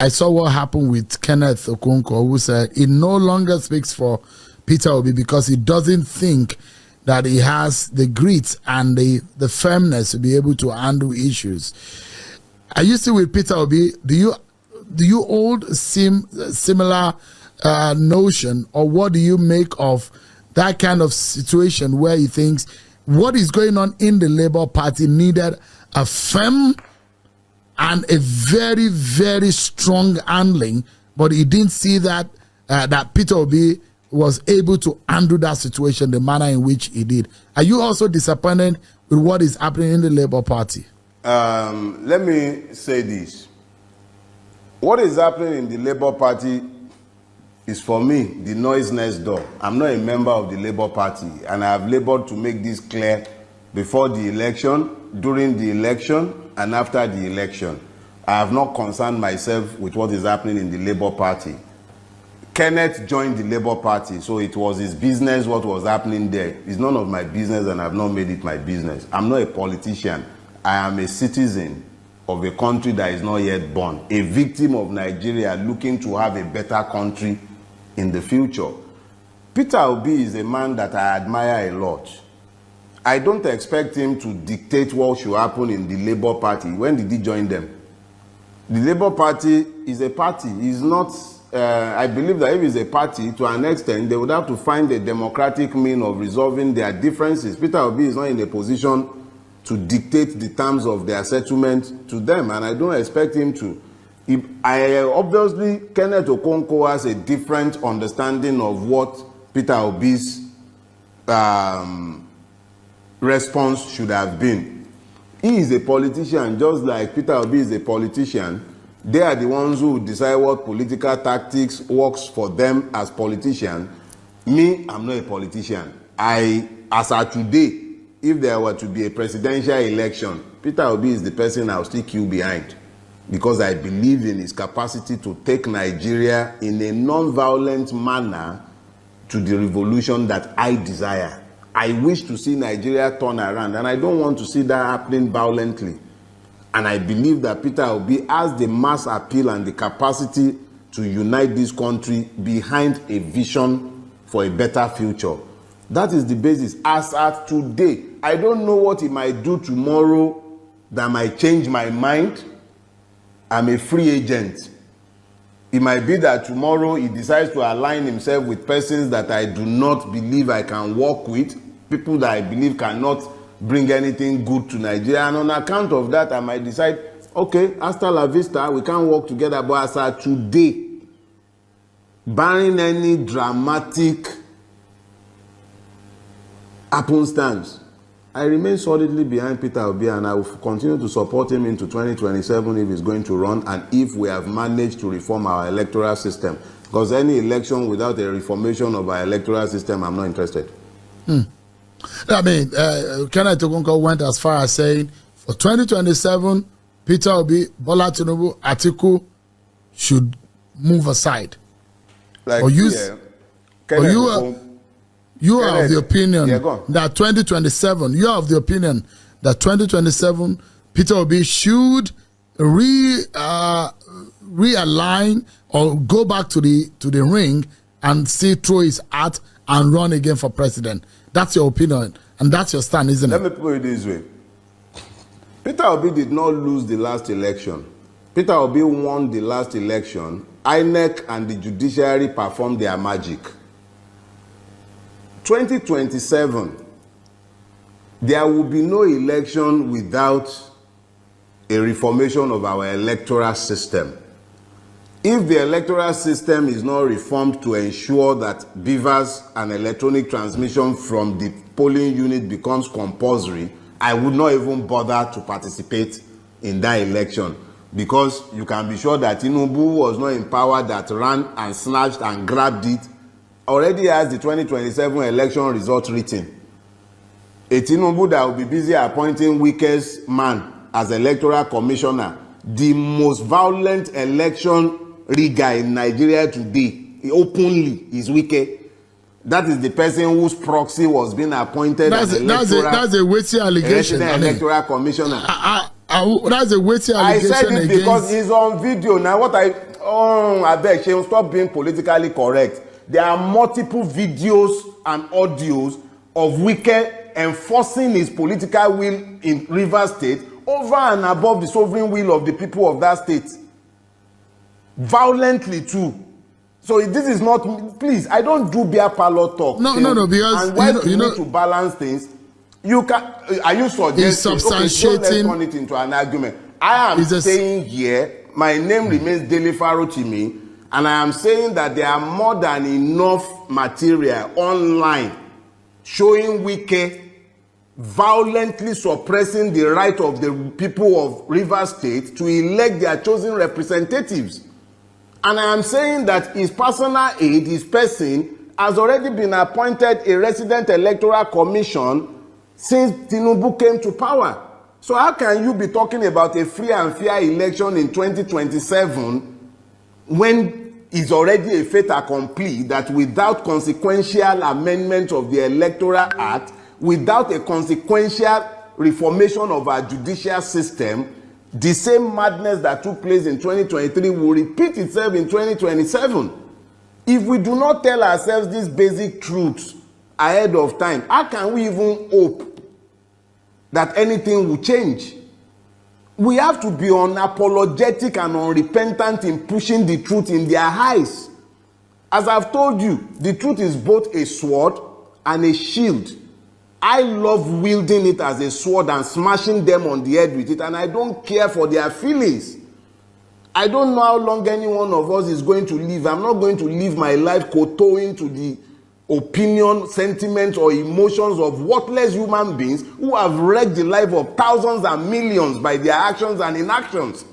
I saw what happened with Kenneth Okonkwo, who said he no longer speaks for Peter Obi because he doesn't think that he has the grit and the firmness to be able to handle issues. Are you still with Peter Obi? Do you hold similar notion, or what do you make of that kind of situation where he thinks what is going on in the Labour Party needed a firm and a very, very strong handling, but he didn't see that that Peter Obi was able to handle that situation the manner in which he did. Are you also disappointed with what is happening in the Labour Party? Let me say this. What is happening in the Labour Party is, for me, the noise next door. I'm not a member of the Labour Party, and I have labored to make this clear before the election, during the election, and after the election. I have not concerned myself with what is happening in the Labour Party. Kenneth joined the Labour Party, so it was his business what was happening there. It's none of my business, and I've not made it my business. I'm not a politician. I am a citizen of a country that is not yet born, a victim of Nigeria looking to have a better country in the future. Peter Obi is a man that I admire a lot. I don't expect him to dictate what should happen in the Labour Party. When did he join them? The Labour Party is a party. It's not, I believe that if it's a party, to an extent, they would have to find a democratic means of resolving their differences. Peter Obi is not in a position to dictate the terms of their settlement to them, and I don't expect him to. Obviously, Kenneth Okonkwo has a different understanding of what Peter Obi's response should have been. He is a politician, just like Peter Obi is a politician. They are the ones who decide what political tactics works for them as politicians. Me, I'm not a politician. As of today, if there were to be a presidential election, Peter Obi is the person I'll still queue behind, because I believe in his capacity to take Nigeria in a non-violent manner to the revolution that I desire. I wish to see Nigeria turn around, and I don't want to see that happening violently. And I believe that Peter Obi has the mass appeal and the capacity to unite this country behind a vision for a better future. That is the basis. As at today, I don't know what he might do tomorrow that might change my mind. I'm a free agent. It might be that tomorrow he decides to align himself with persons that I do not believe I can work with, people that I believe cannot bring anything good to Nigeria. And on account of that, I might decide, okay, hasta la vista, we can't work together. But as at today, barring any dramatic happenstance, I remain solidly behind Peter Obi, and I will continue to support him into 2027 if he's going to run, and if we have managed to reform our electoral system. Because any election without a reformation of our electoral system, I'm not interested. I mean, Kenneth Okonkwo went as far as saying, for 2027, Peter Obi, Bola Tinubu, Atiku should move aside. Like, you are of the opinion that 2027, you are of the opinion that 2027, Peter Obi should realign or go back to the ring and still throw his hat and run again for president. That's your opinion, and that's your stand, isn't it? Let me put it this way. Peter Obi did not lose the last election. Peter Obi won the last election. INEC and the judiciary performed their magic. 2027, there will be no election without a reformation of our electoral system. If the electoral system is not reformed to ensure that beavers and electronic transmission from the polling unit becomes compulsory, I would not even bother to participate in that election, because you can be sure that Tinubu was not in power that ran and snatched and grabbed it. Already has the 2027 election results written. A Tinubu that will be busy appointing Wike's man as electoral commissioner, the most violent election rigger in Nigeria today, openly, is Wike. That is the person whose proxy was being appointed as that's a weighty allegation. Electoral commissioner. That's a weighty allegation. I said it because it's on video. Now, what I beg you, stop being politically correct. There are multiple videos and audios of Wike enforcing his political will in Rivers State over and above the sovereign will of the people of that state. Violently too. So this is not, please, I don't do beer parlor talk. No, because and when you need to balance things, you can, are you suggesting, okay, so let's turn it into an argument. I am saying here, my name remains Dele Farotimi, and I am saying that there are more than enough material online showing Wike violently suppressing the right of the people of Rivers State to elect their chosen representatives. And I am saying that his personal aide, his person, has already been appointed a resident electoral commission since Tinubu came to power. So how can you be talking about a free and fair election in 2027 when it's already a fait accompli that without consequential amendment of the Electoral Act, without a consequential reformation of our judicial system, the same madness that took place in 2023 will repeat itself in 2027. If we do not tell ourselves these basic truths ahead of time, how can we even hope that anything will change? We have to be unapologetic and unrepentant in pushing the truth in their eyes. As I've told you, the truth is both a sword and a shield. I love wielding it as a sword and smashing them on the head with it, and I don't care for their feelings. I don't know how long any one of us is going to live. I'm not going to live my life kowtowing to the opinion, sentiments, or emotions of worthless human beings who have wrecked the life of thousands and millions by their actions and inactions.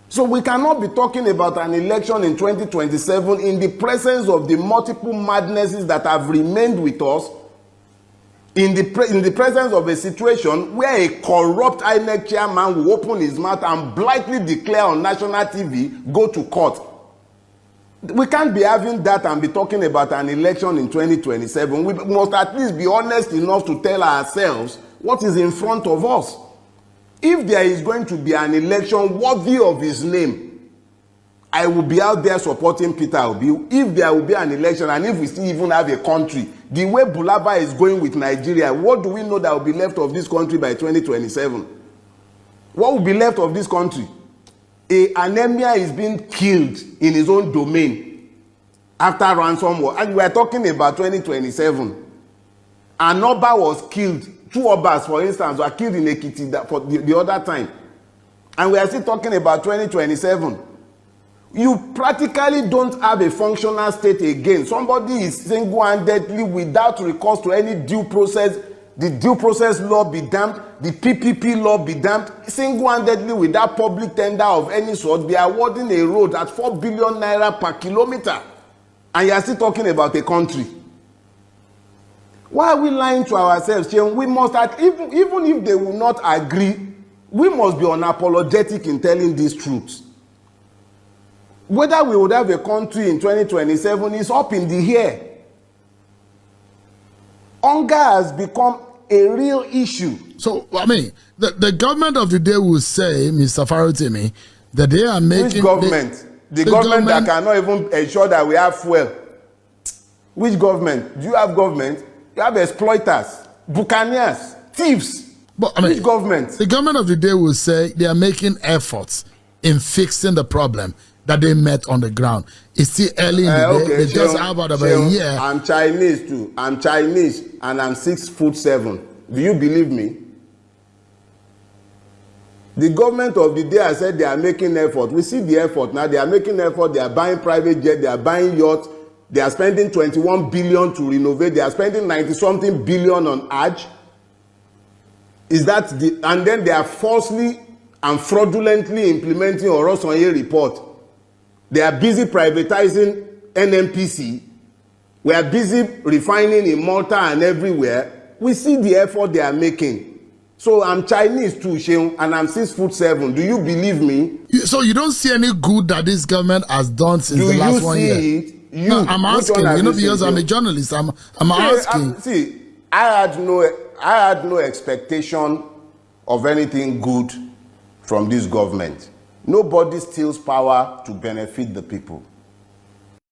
So we cannot be talking about an election in 2027 in the presence of the multiple madnesses that have remained with us, in the presence of a situation where a corrupt INEC chairman will open his mouth and blithely declare on national TV, go to court. We can't be having that and be talking about an election in 2027. We must at least be honest enough to tell ourselves what is in front of us. If there is going to be an election worthy of his name, I will be out there supporting Peter Obi. If there will be an election, and if we still even have a country, the way Bulaba is going with Nigeria, what do we know that will be left of this country by 2027? What will be left of this country? An emir is being killed in his own domain after ransom war. And we are talking about 2027. An Oba was killed. 2 Obas, for instance, were killed in Ekiti for the other time. And we are still talking about 2027. You practically don't have a functional state again. Somebody is single-handedly, without recourse to any due process, the due process law be damned, the PPP law be damned, single-handedly without public tender of any sort, be awarding a road at 4 billion naira per kilometer. And you are still talking about a country. Why are we lying to ourselves? We must, even if they will not agree, we must be unapologetic in telling these truths. Whether we would have a country in 2027 is up in the air. Hunger has become a real issue. So, I mean, the government of the day will say, Mr. Farotimi, that they are making... Which government? The government that cannot even ensure that we have fuel. Which government? Do you have government? You have exploiters, buccaneers, thieves. But, I mean, which government? The government of the day will say they are making efforts in fixing the problem that they met on the ground. It's still early in the day. They just have about a year. I'm Chinese too. I'm Chinese and I'm 6'7". Do you believe me? The government of the day has said they are making effort. We see the effort now. They are making effort. They are buying private jet. They are buying yachts. They are spending 21 billion to renovate. They are spending 90-something billion on Hajj. Is that the? And then they are falsely and fraudulently implementing Orosanye report. They are busy privatizing NNPC. We are busy refining in Malta and everywhere. We see the effort they are making. So I'm Chinese too, Sheung, and I'm 6'7". Do you believe me? So you don't see any good that this government has done since the last 1 year? It? No, I'm asking. Because I'm a journalist. I'm asking. I had no expectation of anything good from this government. Nobody steals power to benefit the people.